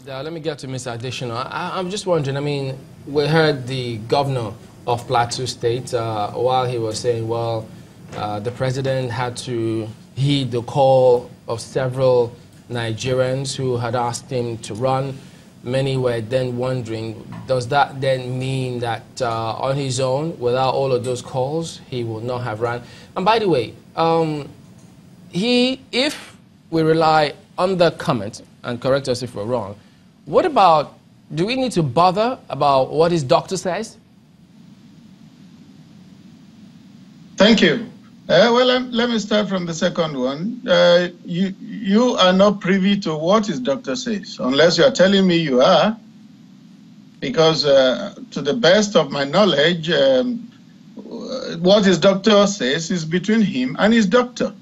Let me get to Mr. Adesina. I'm just wondering, I mean, we heard the governor of Plateau State, while he was saying, well, the president had to heed the call of several Nigerians who had asked him to run. Many were then wondering, does that then mean that on his own, without all of those calls, he would not have run? And by the way, if we rely on the comment, and correct us if we're wrong, what about, do we need to bother about what his doctor says? Thank you. Well, let me start from the second one. You are not privy to what his doctor says, unless you are telling me you are, because to the best of my knowledge, what his doctor says is between him and his doctor.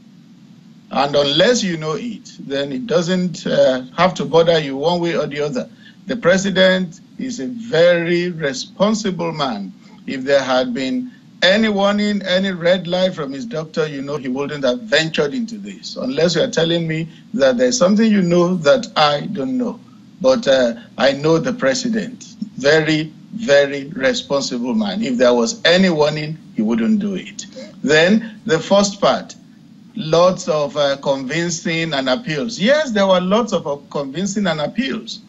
And unless you know it, then it doesn't have to bother you one way or the other. The president is a very responsible man. If there had been any warning, any red light from his doctor, you know he wouldn't have ventured into this, unless you are telling me that there's something you know that I don't know. But I know the president. Very, very responsible man. If there was any warning, he wouldn't do it. Then the first part, lots of convincing and appeals. Yes, there were lots of convincing and appeals.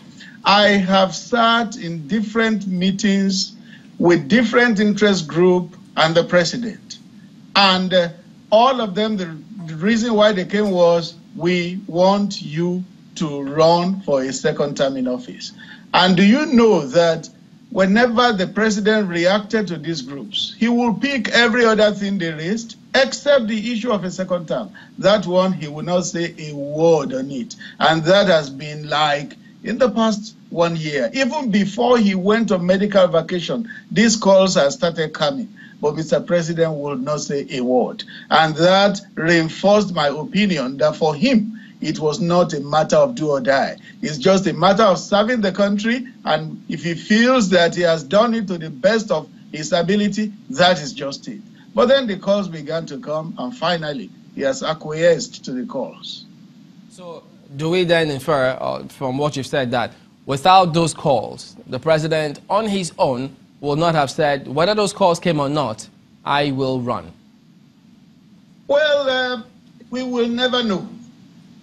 I have sat in different meetings with different interest groups and the president. And all of them, the reason why they came was, we want you to run for a second term in office. And do you know that whenever the president reacted to these groups, he will pick every other thing they raised, except the issue of a second term. That one, he will not say a word on it. And that has been like, in the past 1 year, even before he went on medical vacation, these calls have started coming. But Mr. President will not say a word. And that reinforced my opinion that for him, it was not a matter of do or die. It's just a matter of serving the country. And if he feels that he has done it to the best of his ability, that is just it. But then the calls began to come, and finally, he has acquiesced to the calls. So do we then infer from what you've said that without those calls, the president on his own will not have said, whether those calls came or not, I will run? Well, we will never know.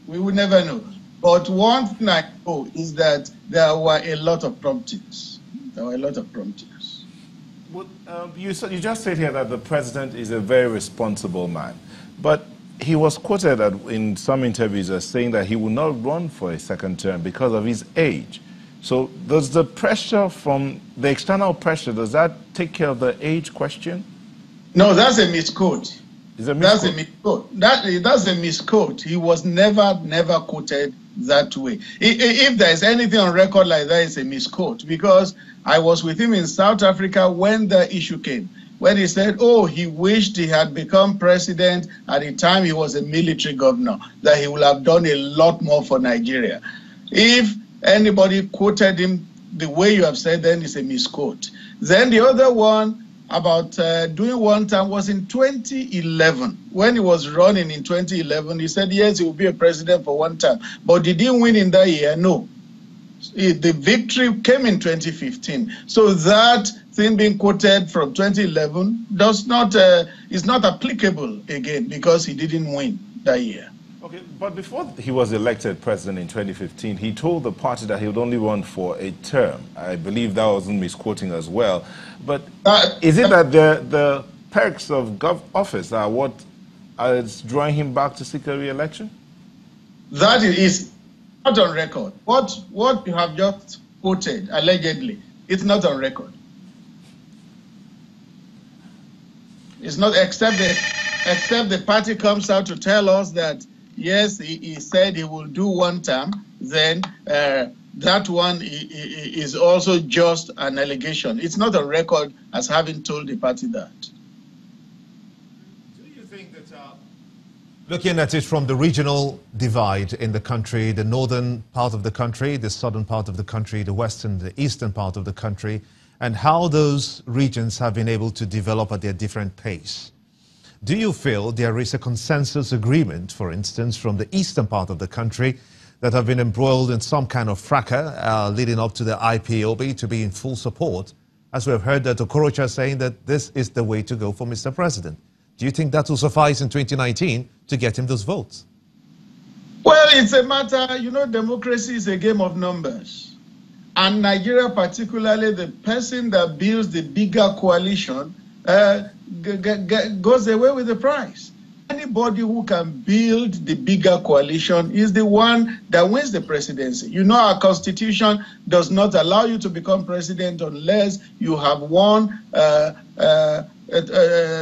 We will never know. But one thing I know is that there were a lot of promptings. There were a lot of promptings. Well, you just said here that the president is a very responsible man. But he was quoted in some interviews as saying that he will not run for a second term because of his age. So does the pressure from the external pressure, does that take care of the age question? No, that's a misquote. Is it that's a misquote. That's a misquote. He was never quoted that way. If there is anything on record like that, it's a misquote, because I was with him in South Africa when the issue came, when he said, oh, he wished he had become president at the time he was a military governor, that he would have done a lot more for Nigeria. If anybody quoted him the way you have said, then it's a misquote. Then the other one about doing one term was in 2011. When he was running in 2011, he said, yes, he will be a president for one term. But did he win in that year? No. The victory came in 2015. So that thing being quoted from 2011 is not applicable again, because he didn't win that year. Okay, but before he was elected president in 2015, he told the party that he would only run for a term. I believe that wasn't misquoting as well. But is it that the perks of office are what is drawing him back to seek a re-election? That is not on record. What you have just quoted, allegedly, it's not on record. It's not, except the party comes out to tell us that, yes, he said he will do one term, then that one is also just an allegation. It's not on record as having told the party that. Do you think that, looking at it from the regional divide in the country, the northern part of the country, the southern part of the country, the western, the eastern part of the country, and how those regions have been able to develop at their different pace, do you feel there is a consensus agreement, for instance, from the eastern part of the country that have been embroiled in some kind of fracas leading up to the IPOB to be in full support, as we have heard that Okorocha saying that this is the way to go for Mr. President. Do you think that will suffice in 2019 to get him those votes? Well, it's a matter, democracy is a game of numbers. And Nigeria, particularly, the person that builds the bigger coalition goes away with the prize. Anybody who can build the bigger coalition is the one that wins the presidency. Our constitution does not allow you to become president unless you have won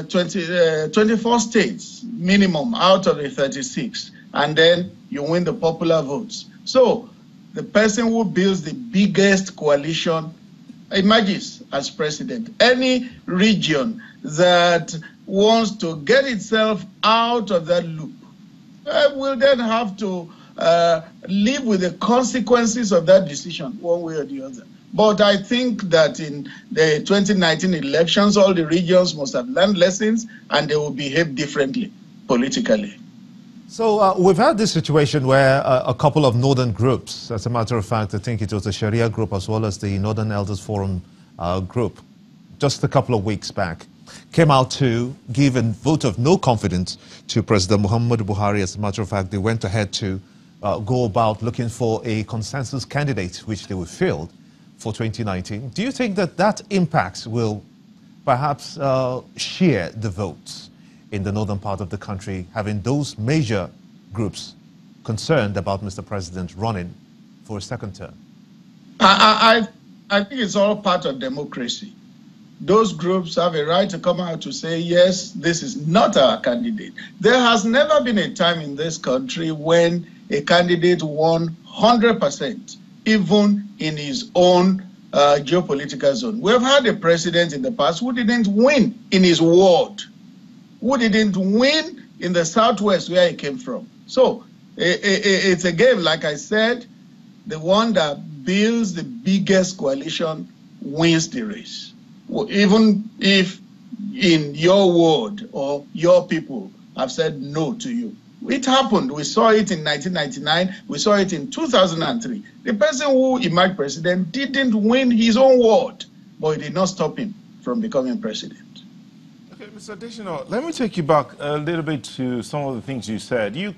24 states minimum out of the 36, and then you win the popular votes. So the person who builds the biggest coalition emerges as president. Any region that wants to get itself out of that loop will then have to live with the consequences of that decision one way or the other. But I think that in the 2019 elections, all the regions must have learned lessons and they will behave differently politically. So we've had this situation where a couple of northern groups, as a matter of fact, I think it was the Sharia group as well as the Northern Elders Forum group, just a couple of weeks back, came out to give a vote of no confidence to President Muhammadu Buhari. As a matter of fact, they went ahead to go about looking for a consensus candidate, which they were failed for 2019. Do you think that that impact will perhaps share the votes in the northern part of the country, having those major groups concerned about Mr. President running for a second term? I think it's all part of democracy. Those groups have a right to come out to say, yes, this is not our candidate. There has never been a time in this country when a candidate won 100%, even in his own geopolitical zone. We have had a president in the past who didn't win in his ward, who didn't win in the southwest where he came from. So it's a game, like I said, the one that builds the biggest coalition wins the race. Even if in your ward or your people have said no to you. It happened. We saw it in 1999. We saw it in 2003. The person who emerged president didn't win his own ward, but it did not stop him from becoming president. Okay, Mr. Adesina, let me take you back a little bit to some of the things you said. You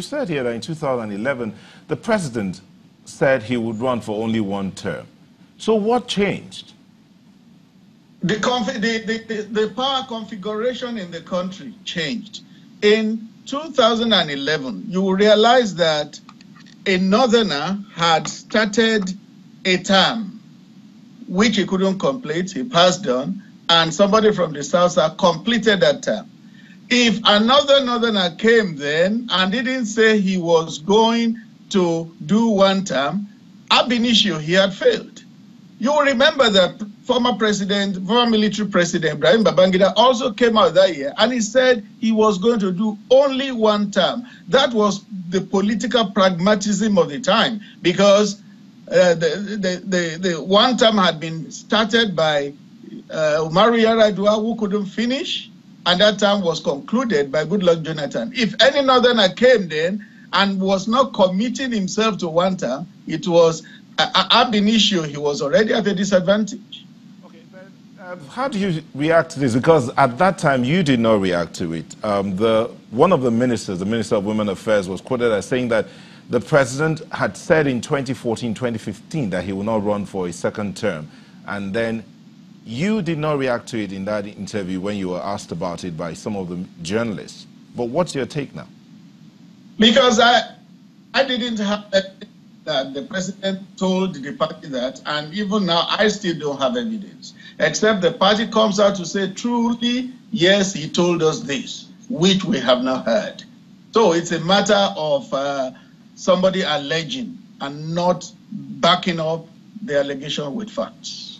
said here that in 2011, the president said he would run for only one term. So what changed? The power configuration in the country changed. In 2011, you will realize that a northerner had started a term which he couldn't complete, he passed on, and somebody from the south completed that term. If another northerner came then and didn't say he was going to do one term, ab initio he had failed. You will remember that former military president, Ibrahim Babangida, also came out that year and he said he was going to do only one term. That was the political pragmatism of the time, because the one term had been started by Umaru Yar'Adua, who couldn't finish, and that term was concluded by Goodluck Jonathan. If any northerner came then and was not committing himself to one term, it was ab initio, he was already at a disadvantage. Okay, then, how do you react to this? Because at that time, you did not react to it. One of the ministers, the Minister of Women Affairs, was quoted as saying that the president had said in 2014, 2015 that he would not run for a second term. And then you did not react to it in that interview when you were asked about it by some of the journalists. But what's your take now? Because I didn't have that the president told the party that, and even now I still don't have evidence, except the party comes out to say truly, yes, he told us this, which we have not heard. So it's a matter of somebody alleging and not backing up the allegation with facts.